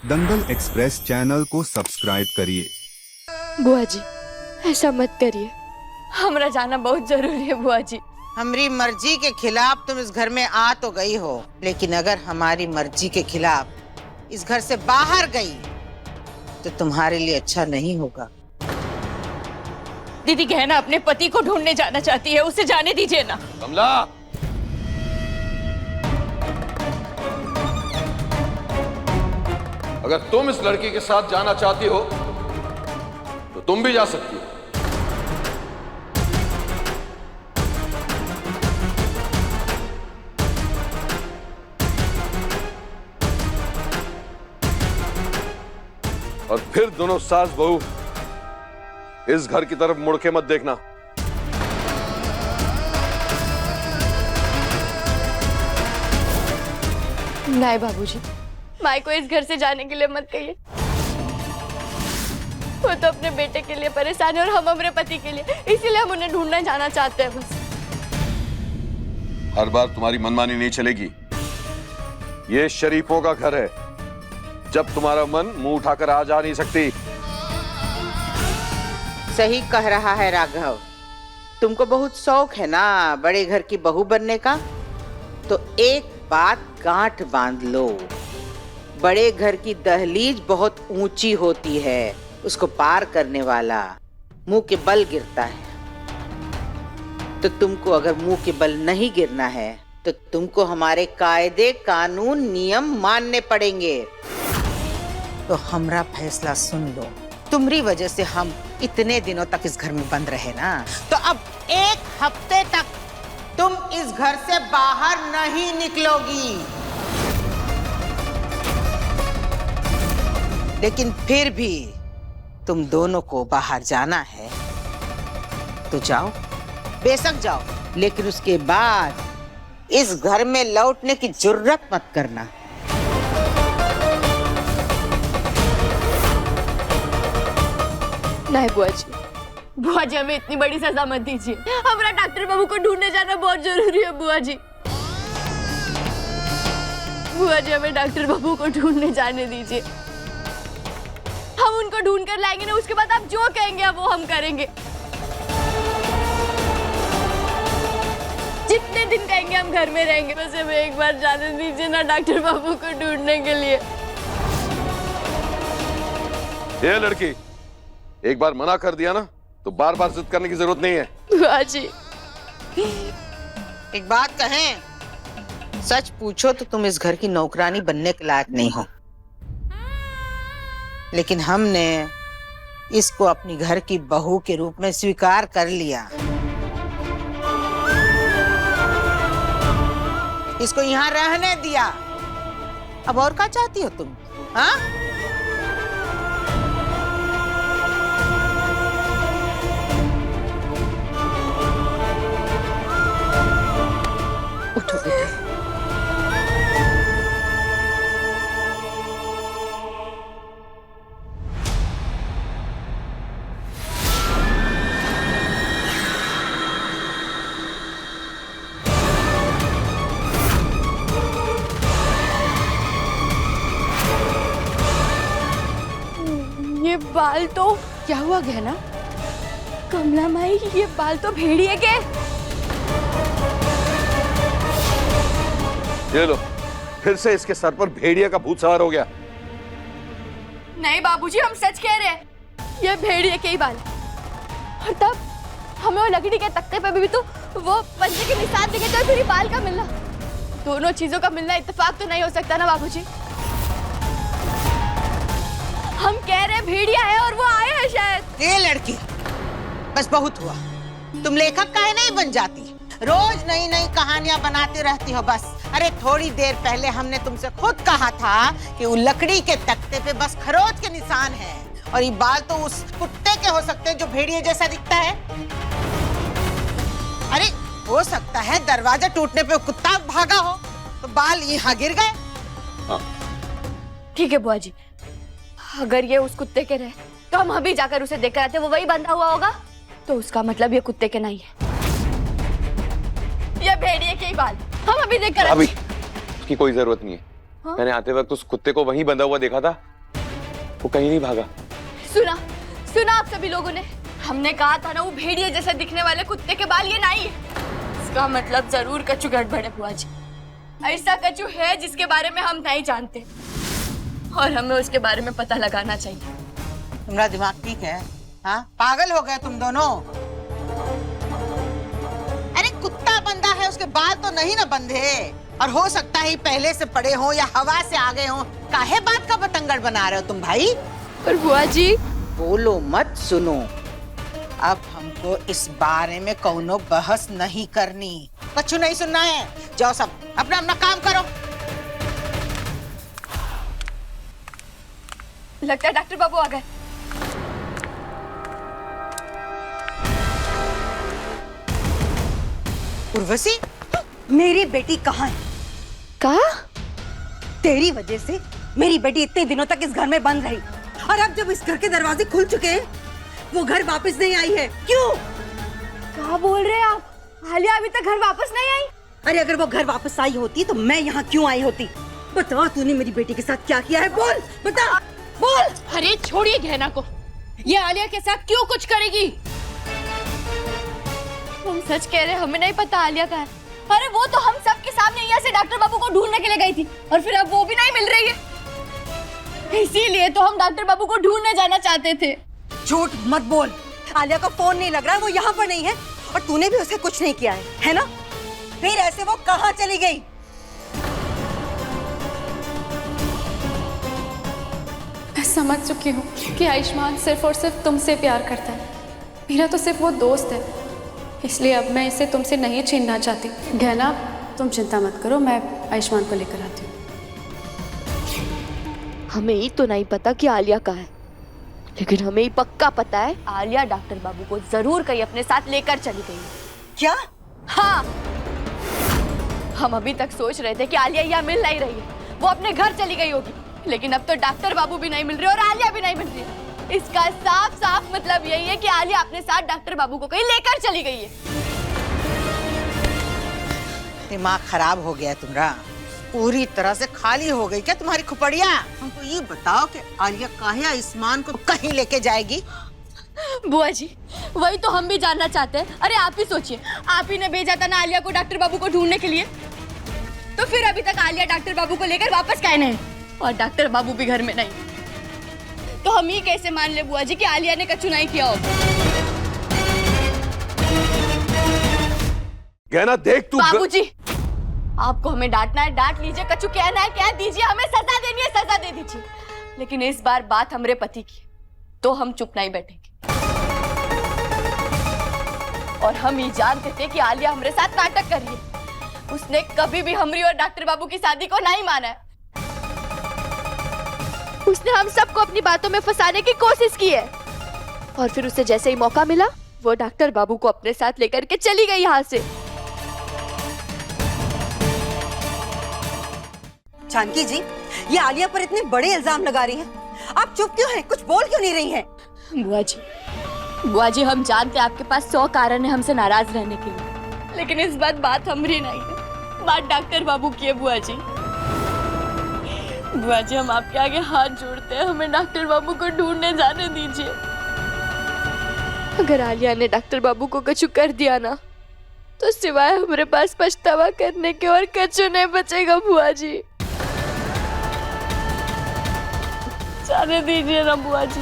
दंगल express channel को subscribe करिए। बुआ जी ऐसा मत करिए, हमरा जाना बहुत जरूरी है बुआ जी। हमारी मर्जी के खिलाफ तुम इस घर में आ तो गई हो, लेकिन अगर हमारी मर्जी के खिलाफ इस घर से बाहर गई तो तुम्हारे लिए अच्छा नहीं होगा। दीदी गहना अपने पति को ढूंढने जाना चाहती है, उसे जाने दीजिए ना। कमला, अगर तुम इस लड़की के साथ जाना चाहती हो तो तुम भी जा सकती हो। और फिर दोनों सास बहू इस घर की तरफ मुड़ के मत देखना। नहीं बाबूजी, माई को इस घर से जाने के लिए मत कहिए। वो तो अपने बेटे के लिए परेशान है और हम अपने पति के लिए, इसीलिए हम उन्हें ढूंढने जाना चाहते हैं बस। हर बार तुम्हारी मनमानी नहीं चलेगी। ये शरीफों का घर है, जब तुम्हारा मन मुंह उठाकर आ जा नहीं सकती। सही कह रहा है राघव, तुमको बहुत शौक है ना बड़े घर की बहू बनने का, तो एक बात गांठ बांध लो, बड़े घर की दहलीज बहुत ऊंची होती है, उसको पार करने वाला मुंह के बल गिरता है। तो तुमको अगर मुंह के बल नहीं गिरना है तो तुमको हमारे कायदे कानून नियम मानने पड़ेंगे। तो हमरा फैसला सुन लो, तुम्हारी वजह से हम इतने दिनों तक इस घर में बंद रहे ना, तो अब एक हफ्ते तक तुम इस घर से बाहर नहीं निकलोगी। लेकिन फिर भी तुम दोनों को बाहर जाना है तो जाओ, बेशक जाओ, लेकिन उसके बाद इस घर में लौटने की जुर्रत मत करना। नहीं बुआ जी हमें इतनी बड़ी सजा मत दीजिए। हमारा डॉक्टर बाबू को ढूंढने जाना बहुत जरूरी है बुआ जी। बुआ जी हमें डॉक्टर बाबू को ढूंढने जाने दीजिए। हम उनको ढूंढ कर लाएंगे ना, उसके बाद आप जो कहेंगे अब वो हम करेंगे। जितने दिन कहेंगे हम घर में रहेंगे, बस हमें एक बार जाने दीजिए ना डॉक्टर बाबू को ढूंढने के लिए। ये लड़की, एक बार मना कर दिया ना तो बार बार जिद करने की जरूरत नहीं है। बुआ जी एक बात कहें, सच पूछो तो तुम इस घर की नौकरानी बनने के लायक नहीं हो, लेकिन हमने इसको अपनी घर की बहू के रूप में स्वीकार कर लिया। इसको यहाँ रहने दिया, अब और क्या चाहती हो तुम? हाँ, उठो बेटा। ये बाल तो क्या हुआ गहना? कमला माई, ये बाल तो भेड़िए के। ये लो, फिर से इसके सर पर भेड़िया का भूत सवार हो गया। नहीं बाबूजी, हम सच कह रहे हैं, ये भेड़िए के ही बाल। और तब हमें वो लकड़ी के तख्ते पे भी तो वो पंजे के निशान दिखे, तो फिर ये बाल का मिलना, दोनों चीजों का मिलना इत्तेफाक तो नहीं हो सकता ना बाबूजी। हम कह रहे हैं भेड़िया है और वो आया है शायद। ये लड़की, बस बहुत हुआ, तुम लेखक काहे नहीं बन जाती? रोज नई नई कहानियां बनाती रहती हो बस। अरे थोड़ी देर पहले हमने तुमसे खुद कहा था कि वो लकड़ी के तख्ते पे बस खरोच के निशान है, और ये बाल तो उस कुत्ते के हो सकते हैं जो भेड़िए जैसा दिखता है। अरे हो सकता है दरवाजा टूटने पे कुत्ता भागा हो तो बाल यहाँ गिर गए। ठीक है बुआ जी, अगर ये उस कुत्ते के रहे तो हम अभी जाकर उसे देखकर आते, वो वही बंधा हुआ होगा, तो उसका मतलब ये कुत्ते के नहीं है, ये भेड़िए के ही बाल। हम अभी देखकर अभी उसकी कोई जरूरत नहीं है। हाँ? मैंने आते वक्त उस कुत्ते को वहीं बंधा हुआ देखा था, वो कहीं नहीं भागा। सुना सुना आप सभी लोगों ने, हमने कहा था ना वो भेड़िए जैसे दिखने वाले कुत्ते के बाल ये नहीं है। इसका मतलब जरूर कछु गड़बड़ है बुआ जी। ऐसा कछु है जिसके बारे में हम नहीं जानते और हमें उसके बारे में पता लगाना चाहिए। तुम्हारा दिमाग ठीक है? हाँ, पागल हो गए तुम दोनों। अरे कुत्ता बंधा है, उसके बाल तो नहीं ना बंधे, और हो सकता है पहले से पड़े हो या हवा से आ गए हो। काहे बात का बतंगड़ बना रहे हो तुम भाई? पर बुआ जी बोलो मत, सुनो। अब हमको इस बारे में कौनो बहस नहीं करनी, कुछ नहीं सुनना है। जाओ सब अपना अपना काम करो। लगता है डॉक्टर बाबू आ गए। उर्वशी, मेरी बेटी कहाँ है? कहा? तेरी वजह से मेरी बेटी इतने दिनों तक इस घर में बंद रही, और अब जब इस घर के दरवाजे खुल चुके हैं वो घर वापस नहीं आई है। क्यों? क्या बोल रहे हैं आप? आलिया अभी तक घर वापस नहीं आई? अरे अगर वो घर वापस आई होती तो मैं यहाँ क्यों आई होती? बता, तूने मेरी बेटी के साथ क्या किया है? बोल, बता, बोल। अरे छोड़िए गहना को, ये आलिया के साथ क्यों कुछ करेगी? हम सच कह रहे हैं, हमें नहीं पता आलिया कहाँ है। अरे वो तो हम सबके सामने यहाँ से डॉक्टर बाबू को ढूंढने के लिए गई थी और फिर अब वो भी नहीं मिल रही है। इसीलिए तो हम डॉक्टर बाबू को ढूंढने जाना चाहते थे। झूठ मत बोल, आलिया का फोन नहीं लग रहा है, वो यहाँ पर नहीं है, और तूने भी उसे कुछ नहीं किया है ना? फिर ऐसे वो कहाँ चली गई? मैं समझ चुकी हूँ कि आयुष्मान सिर्फ और सिर्फ तुमसे प्यार करता है। मेरा तो सिर्फ वो दोस्त है, इसलिए अब मैं इसे तुमसे नहीं छीनना चाहती। गहना, तुम चिंता मत करो, मैं आयुष्मान को लेकर आती हूँ। हमें ही तो नहीं पता कि आलिया कहाँ है, लेकिन हमें ही पक्का पता है आलिया डॉक्टर बाबू को जरूर कहीं अपने साथ लेकर चली गई है। क्या? हाँ, हम अभी तक सोच रहे थे कि आलिया यहाँ मिल नहीं रही है, वो अपने घर चली गई होगी, लेकिन अब तो डॉक्टर बाबू भी नहीं मिल रहे और आलिया भी नहीं मिल रही है। इसका साफ साफ मतलब यही है कि आलिया अपने साथ डॉक्टर बाबू को कहीं लेकर चली गई है। दिमाग खराब हो गया तुम्हारा, पूरी तरह से खाली हो गई क्या तुम्हारी खुपड़िया? हमको ये बताओ कि आलिया काहे आयुष्मान को कहीं लेके जाएगी? बुआ जी, वही तो हम भी जानना चाहते हैं। अरे आप ही सोचिए, आप ही ने भेजा था ना आलिया को डॉक्टर बाबू को ढूंढने के लिए, तो फिर अभी तक आलिया डॉक्टर बाबू को लेकर वापस काहे नहीं, और डॉक्टर बाबू भी घर में नहीं, तो हम ही कैसे मान ले बुआ जी कि आलिया ने कछु नहीं किया होगा? गहना देख तू। बाबूजी, आपको हमें डांटना है डांट लीजिए, कछु कहना है कह दीजिए, हमें सजा देनी है सजा दे दीजिए, लेकिन इस बार बात हमरे पति की, तो हम चुप नहीं बैठेंगे। और हम ये जानते थे कि आलिया हमरे साथ नाटक कर रही है, उसने कभी भी हमरी और डॉक्टर बाबू की शादी को नहीं माना है। उसने हम सबको अपनी बातों में फंसाने की कोशिश की है, और फिर उसे जैसे ही मौका मिला वो डॉक्टर बाबू को अपने साथ लेकर के चली गई यहाँ से। जानकी जी, ये आलिया पर इतने बड़े इल्जाम लगा रही हैं, आप चुप क्यों हैं? कुछ बोल क्यों नहीं रही हैं? बुआ जी, हम जानते हैं आपके पास 100 कारण है हमसे नाराज रहने के लिए, लेकिन इस बात हमारी नहीं है, बात डॉक्टर बाबू की है। बुआ जी, हम आपके आगे हाथ जोड़ते हैं, हमें डॉक्टर बाबू को ढूंढने जाने दीजिए। अगर आलिया ने डॉक्टर बाबू को कछु कर दिया ना, तो सिवाय हमारे पास पछतावा करने के और कछु नहीं बचेगा। बुआ जी, जाने दीजिए ना बुआ जी।